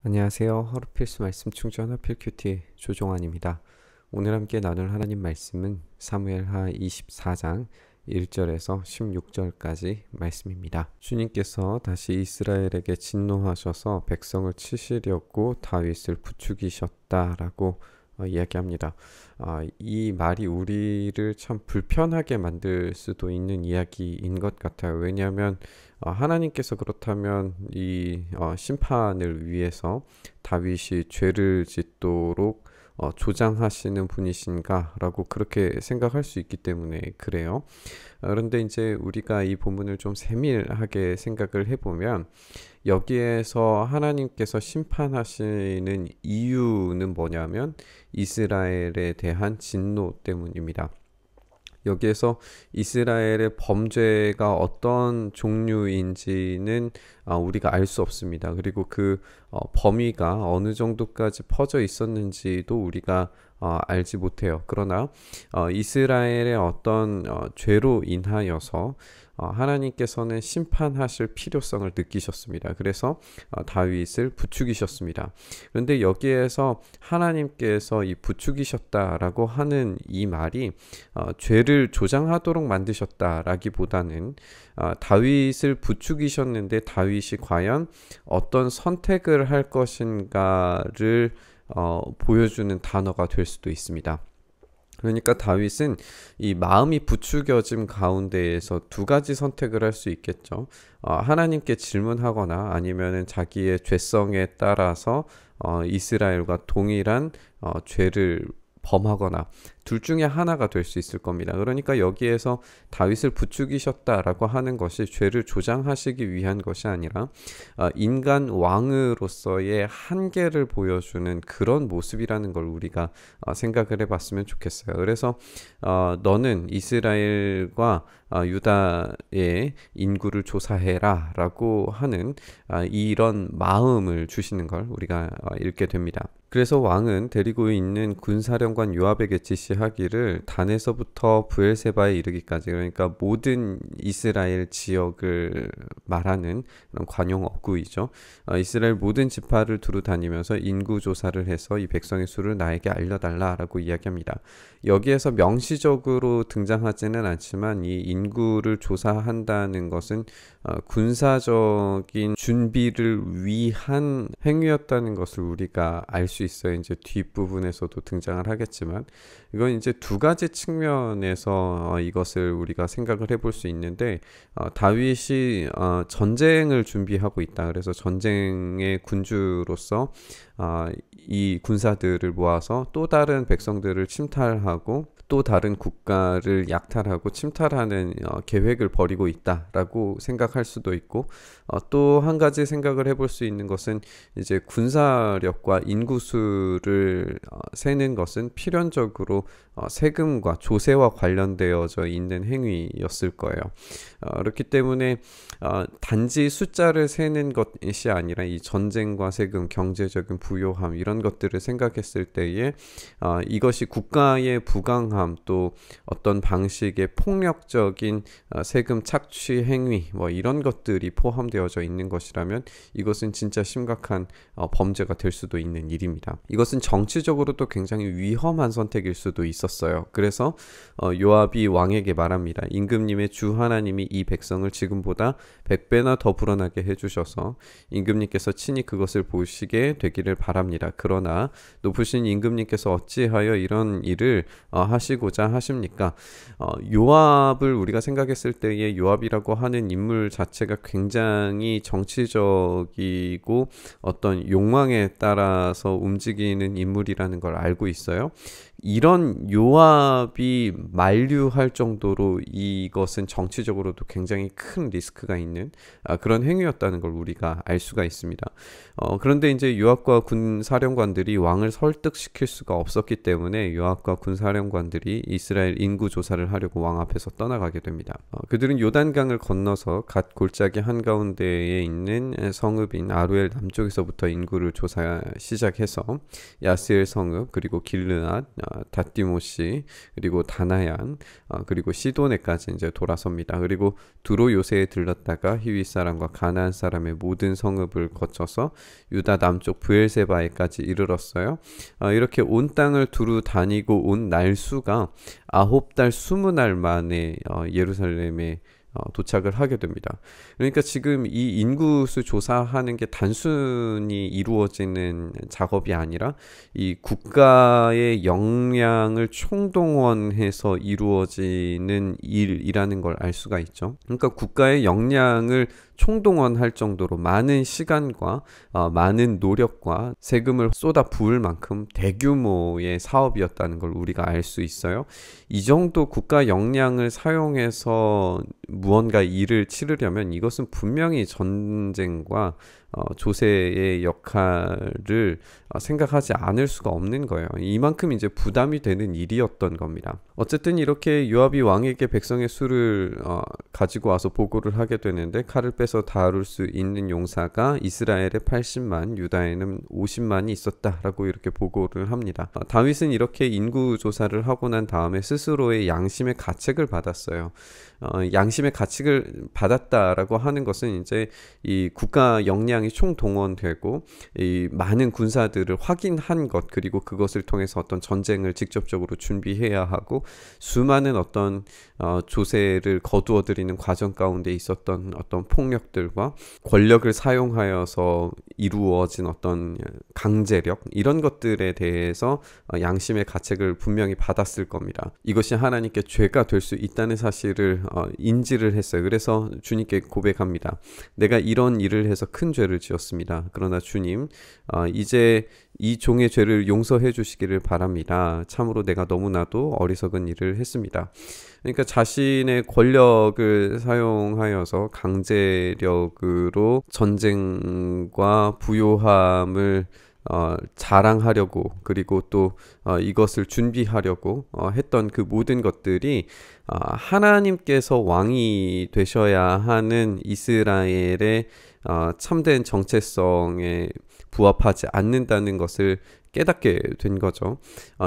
안녕하세요. 하루 필수 말씀 충전 하필 큐티 조종환입니다. 오늘 함께 나눌 하나님 말씀은 사무엘하 24장 1절에서 16절까지 말씀입니다. 주님께서 다시 이스라엘에게 진노하셔서 백성을 치시려고 다윗을 부추기셨다라고 이야기합니다. 이 말이 우리를 참 불편하게 만들 수도 있는 이야기인 것 같아요. 왜냐하면 하나님께서 그렇다면 이 심판을 위해서 다윗이 죄를 짓도록 조장하시는 분이신가 라고 그렇게 생각할 수 있기 때문에 그래요. 그런데 이제 우리가 이 본문을 좀 세밀하게 생각을 해보면 여기에서 하나님께서 심판하시는 이유는 뭐냐면 이스라엘에 대한 진노 때문입니다. 여기에서 이스라엘의 범죄가 어떤 종류인지는 우리가 알 수 없습니다. 그리고 그 범위가 어느 정도까지 퍼져 있었는지도 우리가 알지 못해요. 그러나 이스라엘의 어떤 죄로 인하여서 하나님께서는 심판하실 필요성을 느끼셨습니다. 그래서 다윗을 부추기셨습니다. 그런데 여기에서 하나님께서 이 부추기셨다라고 하는 이 말이 죄를 조장하도록 만드셨다라기보다는 다윗을 부추기셨는데 다윗이 과연 어떤 선택을 할 것인가를 보여주는 단어가 될 수도 있습니다. 그러니까 다윗은 이 마음이 부추겨짐 가운데에서 두 가지 선택을 할 수 있겠죠. 하나님께 질문하거나 아니면은 자기의 죄성에 따라서 이스라엘과 동일한 죄를 범하거나 둘 중에 하나가 될 수 있을 겁니다. 그러니까 여기에서 다윗을 부추기셨다라고 하는 것이 죄를 조장하시기 위한 것이 아니라 인간 왕으로서의 한계를 보여주는 그런 모습이라는 걸 우리가 생각을 해봤으면 좋겠어요. 그래서 너는 이스라엘과 유다의 인구를 조사해라 라고 하는 이런 마음을 주시는 걸 우리가 읽게 됩니다. 그래서 왕은 데리고 있는 군사령관 요압에게 지시하기를 단에서부터 브엘세바에 이르기까지, 그러니까 모든 이스라엘 지역을 말하는 그런 관용 어구이죠. 이스라엘 모든 지파를 두루 다니면서 인구 조사를 해서 이 백성의 수를 나에게 알려달라라고 이야기합니다. 여기에서 명시적으로 등장하지는 않지만 이 인구를 조사한다는 것은 군사적인 준비를 위한 행위였다는 것을 우리가 알 수 있어요. 이제 뒷부분에서도 등장을 하겠지만 이건 이제 두 가지 측면에서 이것을 우리가 생각을 해볼 수 있는데 다윗이 전쟁을 준비하고 있다. 그래서 전쟁의 군주로서 이 군사들을 모아서 또 다른 백성들을 침탈하고 또 다른 국가를 약탈하고 침탈하는 계획을 벌이고 있다라고 생각할 수도 있고 또 한 가지 생각을 해볼 수 있는 것은 이제 군사력과 인구수를 세는 것은 필연적으로 세금과 조세와 관련되어져 있는 행위였을 거예요. 그렇기 때문에 단지 숫자를 세는 것이 아니라 이 전쟁과 세금, 경제적인 부요함 이런 것들을 생각했을 때에 이것이 국가의 부강함 또 어떤 방식의 폭력적인 세금 착취 행위 뭐 이런 것들이 포함되어져 있는 것이라면 이것은 진짜 심각한 범죄가 될 수도 있는 일입니다. 이것은 정치적으로도 굉장히 위험한 선택일 수도 있었어요. 그래서 요압이 왕에게 말합니다. 임금님의 주 하나님이 이 백성을 지금보다 100배나 더 불어나게 해주셔서 임금님께서 친히 그것을 보시게 되기를 바랍니다. 그러나 높으신 임금님께서 어찌하여 이런 일을 하시고자 하십니까? 요압을 우리가 생각했을 때에 요압이라고 하는 인물 자체가 굉장히 정치적이고 어떤 욕망에 따라서 움직이는 인물이라는 걸 알고 있어요. 이런 요압이 만류할 정도로 이것은 정치적으로도 굉장히 큰 리스크가 있는 그런 행위였다는 걸 우리가 알 수가 있습니다. 그런데 이제 요압과 사령관들이 왕을 설득시킬 수가 없었기 때문에 요압과 군사령관들이 이스라엘 인구 조사를 하려고 왕 앞에서 떠나가게 됩니다. 그들은 요단강을 건너서 갓 골짜기 한가운데에 있는 성읍인 아루엘 남쪽에서부터 인구를 조사 시작해서 야스엘 성읍, 그리고 길르앗, 닷디모시, 그리고 다나얀, 그리고 시도네까지 이제 돌아섭니다. 그리고 두로 요새에 들렀다가 히윗 사람과 가나안 사람의 모든 성읍을 거쳐서 유다 남쪽 브엘세바에까지 이르렀어요. 이렇게 온 땅을 두루 다니고 온 날수가 9달 20날 만에 예루살렘에 도착을 하게 됩니다. 그러니까 지금 이 인구수 조사하는 게 단순히 이루어지는 작업이 아니라 이 국가의 역량을 총동원해서 이루어지는 일이라는 걸 알 수가 있죠. 그러니까 국가의 역량을 총동원할 정도로 많은 시간과 많은 노력과 세금을 쏟아 부을 만큼 대규모의 사업이었다는 걸 우리가 알 수 있어요. 이 정도 국가 역량을 사용해서 무언가 일을 치르려면 이것은 분명히 전쟁과 조세의 역할을 생각하지 않을 수가 없는 거예요. 이만큼 이제 부담이 되는 일이었던 겁니다. 어쨌든 이렇게 요압이 왕에게 백성의 수를 가지고 와서 보고를 하게 되는데, 칼을 빼서 다룰 수 있는 용사가 이스라엘에 80만, 유다에는 50만이 있었다라고 이렇게 보고를 합니다. 다윗은 이렇게 인구 조사를 하고 난 다음에 스스로의 양심의 가책을 받았어요. 양심의 가책을 받았다라고 하는 것은 이제 이 국가 역량이 총동원되고 이 많은 군사들을 확인한 것, 그리고 그것을 통해서 어떤 전쟁을 직접적으로 준비해야 하고 수많은 어떤 조세를 거두어들이는 과정 가운데 있었던 어떤 폭력들과 권력을 사용하여서 이루어진 어떤 강제력, 이런 것들에 대해서 양심의 가책을 분명히 받았을 겁니다. 이것이 하나님께 죄가 될 수 있다는 사실을 인지를 했어요. 그래서 주님께 고백합니다. 내가 이런 일을 해서 큰 죄를 지었습니다. 그러나 주님, 이제 이 종의 죄를 용서해 주시기를 바랍니다. 참으로 내가 너무나도 어리석은 일을 했습니다. 그러니까 자신의 권력을 사용하여서 강제력으로 전쟁과 부요함을 자랑하려고, 그리고 또 이것을 준비하려고 했던 그 모든 것들이 하나님께서 왕이 되셔야 하는 이스라엘의 참된 정체성에 부합하지 않는다는 것을 깨닫게 된 거죠.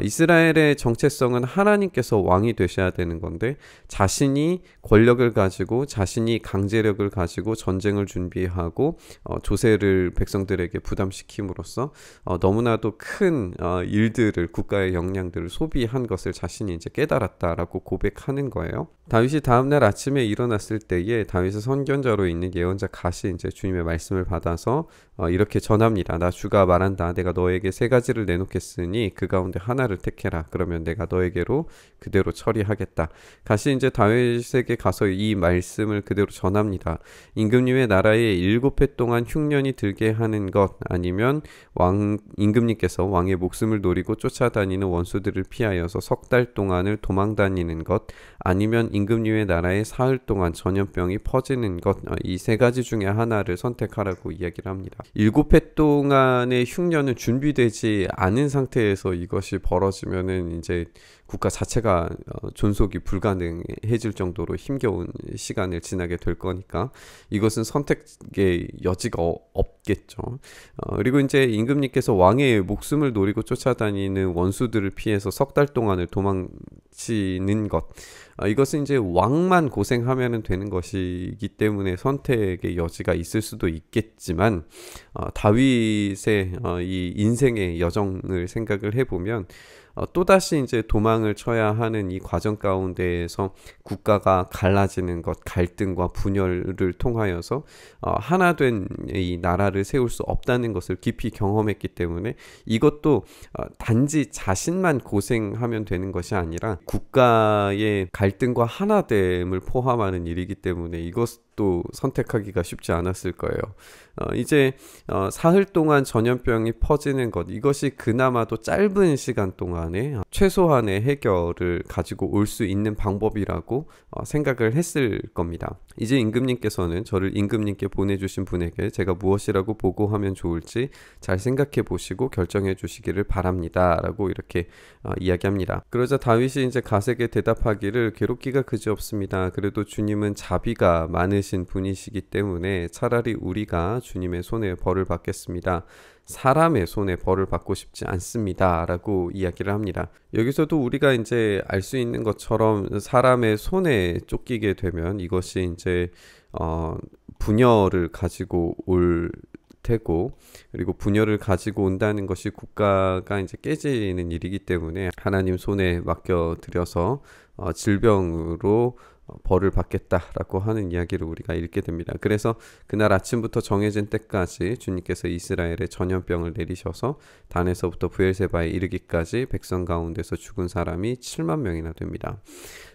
이스라엘의 정체성은 하나님께서 왕이 되셔야 되는 건데, 자신이 권력을 가지고 자신이 강제력을 가지고 전쟁을 준비하고 조세를 백성들에게 부담시킴으로써 너무나도 큰 일들을, 국가의 역량들을 소비한 것을 자신이 이제 깨달았다라고 고백하는 거예요. 다윗이 다음날 아침에 일어났을 때에 다윗의 선견자로 있는 예언자 갓이 이제 주님의 말씀을 받아서 이렇게 전합니다. 나 주가 말한다. 내가 너에게 세 가지를 내놓겠으니 그 가운데 하나를 택해라. 그러면 내가 너에게로 그대로 처리하겠다. 갓이 이제 다윗에게 가서 이 말씀을 그대로 전합니다. 임금님의 나라에 7해 동안 흉년이 들게 하는 것, 아니면 임금님께서 왕의 목숨을 노리고 쫓아다니는 원수들을 피하여서 석 달 동안을 도망다니는 것, 아니면 임금님의 나라에 사흘 동안 전염병이 퍼지는 것, 이 세 가지 중에 하나를 선택하라고 이야기를 합니다. 7해 동안의 흉년은 준비되지 않은 상태에서 이것이 벌어지면은 이제 국가 자체가 존속이 불가능해질 정도로 힘겨운 시간을 지나게 될 거니까 이것은 선택의 여지가 없겠죠. 그리고 이제 임금님께서 왕의 목숨을 노리고 쫓아다니는 원수들을 피해서 석 달 동안을 도망치는 것, 이것은 이제 왕만 고생하면 되는 것이기 때문에 선택의 여지가 있을 수도 있겠지만, 다윗의 이 인생의 여정을 생각을 해보면 또다시 이제 도망을 쳐야 하는 이 과정 가운데에서 국가가 갈라지는 것, 갈등과 분열을 통하여서 하나 된 이 나라를 세울 수 없다는 것을 깊이 경험했기 때문에, 이것도 단지 자신만 고생하면 되는 것이 아니라 국가의 갈등과 하나됨을 포함하는 일이기 때문에 이것도 선택하기가 쉽지 않았을 거예요. 이제 사흘 동안 전염병이 퍼지는 것, 이것이 그나마도 짧은 시간 동안에 최소한의 해결을 가지고 올 수 있는 방법이라고 생각을 했을 겁니다. 이제 임금님께서는 저를 임금님께 보내주신 분에게 제가 무엇이라고 보고하면 좋을지 잘 생각해 보시고 결정해 주시기를 바랍니다 라고 이렇게 이야기합니다. 그러자 다윗이 이제 갓에게 대답하기를 괴롭기가 그지없습니다. 그래도 주님은 자비가 많으신 분이시기 때문에 차라리 우리가 주님의 손에 벌을 받겠습니다. 사람의 손에 벌을 받고 싶지 않습니다 라고 이야기를 합니다. 여기서도 우리가 이제 알 수 있는 것처럼 사람의 손에 쫓기게 되면 이것이 이제 분열을 가지고 올 테고, 그리고 분열을 가지고 온다는 것이 국가가 이제 깨지는 일이기 때문에 하나님 손에 맡겨드려서 질병으로 벌을 받겠다라고 하는 이야기를 우리가 읽게 됩니다. 그래서 그날 아침부터 정해진 때까지 주님께서 이스라엘에 전염병을 내리셔서 단에서부터 브엘세바에 이르기까지 백성 가운데서 죽은 사람이 7만 명이나 됩니다.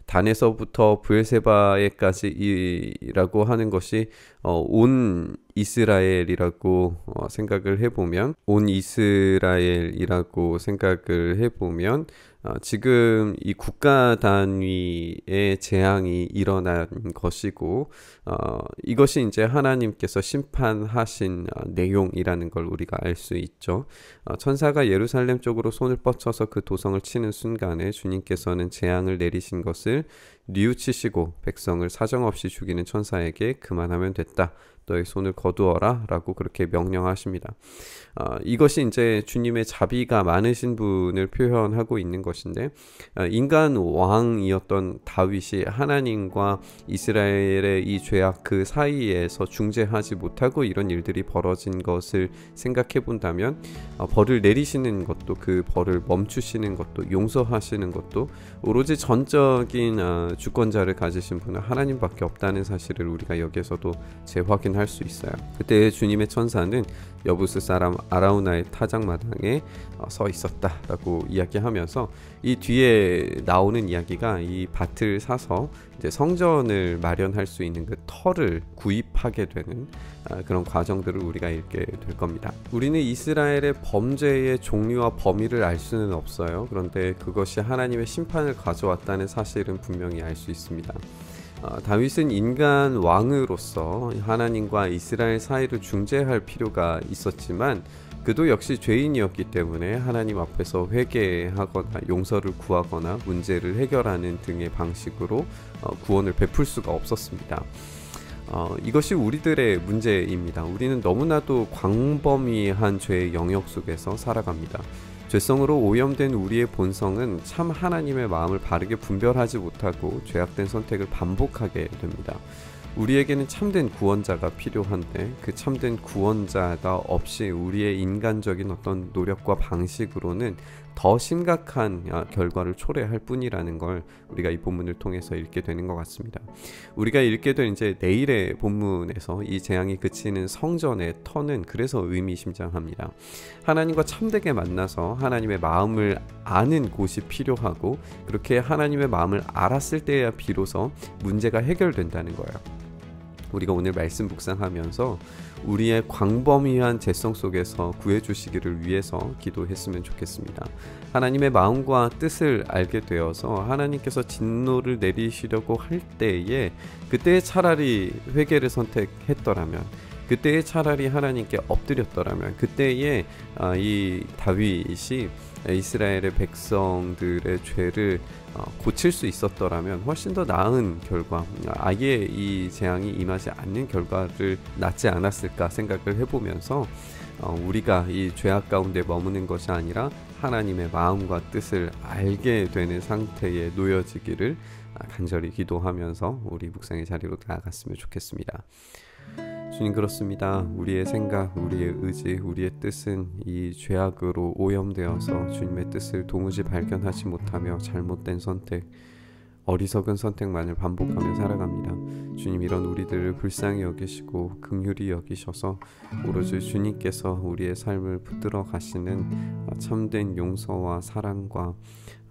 단에서부터 브엘세바에까지라고 하는 것이 온 이스라엘이라고 생각을 해보면 지금 이 국가 단위의 재앙이 일어난 것이고 이것이 이제 하나님께서 심판하신 내용이라는 걸 우리가 알 수 있죠. 천사가 예루살렘 쪽으로 손을 뻗쳐서 그 도성을 치는 순간에 주님께서는 재앙을 내리신 것을 뉘우치시고 백성을 사정없이 죽이는 천사에게 그만하면 됐다. 너의 손을 거두어라 라고 그렇게 명령하십니다. 이것이 이제 주님의 자비가 많으신 분을 표현하고 있는 것인데 인간 왕이었던 다윗이 하나님과 이스라엘의 이 죄악 그 사이에서 중재하지 못하고 이런 일들이 벌어진 것을 생각해 본다면 벌을 내리시는 것도 그 벌을 멈추시는 것도 용서하시는 것도 오로지 전적인 주권자를 가지신 분은 하나님밖에 없다는 사실을 우리가 여기에서도 재확인할 수 있어요. 그때 주님의 천사는 여부스 사람 아라우나의 타작마당에 서 있었다라고 이야기하면서 이 뒤에 나오는 이야기가 이 밭을 사서 이제 성전을 마련할 수 있는 그 터를 구입하게 되는 그런 과정들을 우리가 읽게 될 겁니다. 우리는 이스라엘의 범죄의 종류와 범위를 알 수는 없어요. 그런데 그것이 하나님의 심판을 가져왔다는 사실은 분명히 알 수 있습니다. 다윗은 인간 왕으로서 하나님과 이스라엘 사이를 중재할 필요가 있었지만 그도 역시 죄인이었기 때문에 하나님 앞에서 회개하거나 용서를 구하거나 문제를 해결하는 등의 방식으로 구원을 베풀 수가 없었습니다. 이것이 우리들의 문제입니다. 우리는 너무나도 광범위한 죄의 영역 속에서 살아갑니다. 죄성으로 오염된 우리의 본성은 참 하나님의 마음을 바르게 분별하지 못하고 죄악된 선택을 반복하게 됩니다. 우리에게는 참된 구원자가 필요한데 그 참된 구원자가 없이 우리의 인간적인 어떤 노력과 방식으로는 더 심각한 결과를 초래할 뿐이라는 걸 우리가 이 본문을 통해서 읽게 되는 것 같습니다. 우리가 읽게 될 이제 내일의 본문에서 이 재앙이 그치는 성전의 터는 그래서 의미심장합니다. 하나님과 참되게 만나서 하나님의 마음을 아는 곳이 필요하고 그렇게 하나님의 마음을 알았을 때야 비로소 문제가 해결된다는 거예요. 우리가 오늘 말씀 묵상하면서 우리의 광범위한 죄성 속에서 구해주시기를 위해서 기도했으면 좋겠습니다. 하나님의 마음과 뜻을 알게 되어서 하나님께서 진노를 내리시려고 할 때에 그때에 차라리 회개를 선택했더라면 그때에 차라리 하나님께 엎드렸더라면 그때에 이 다윗이 이스라엘의 백성들의 죄를 고칠 수 있었더라면 훨씬 더 나은 결과, 아예 이 재앙이 임하지 않는 결과를 낳지 않았을까 생각을 해보면서 우리가 이 죄악 가운데 머무는 것이 아니라 하나님의 마음과 뜻을 알게 되는 상태에 놓여지기를 간절히 기도하면서 우리 묵상의 자리로 나아갔으면 좋겠습니다. 주님, 그렇습니다. 우리의 생각, 우리의 의지, 우리의 뜻은 이 죄악으로 오염되어서 주님의 뜻을 도무지 발견하지 못하며 잘못된 선택, 어리석은 선택만을 반복하며 살아갑니다. 주님, 이런 우리들을 불쌍히 여기시고 긍휼히 여기셔서 오로지 주님께서 우리의 삶을 붙들어 가시는 참된 용서와 사랑과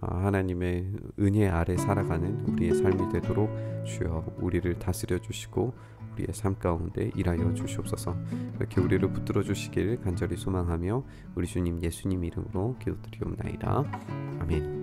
하나님의 은혜 아래 살아가는 우리의 삶이 되도록 주여 우리를 다스려 주시고 우리의 삶 가운데 일하여 주시옵소서. 이렇게 우리를 붙들어 주시길 간절히 소망하며 우리 주님 예수님 이름으로 기도드리옵나이다. 아멘.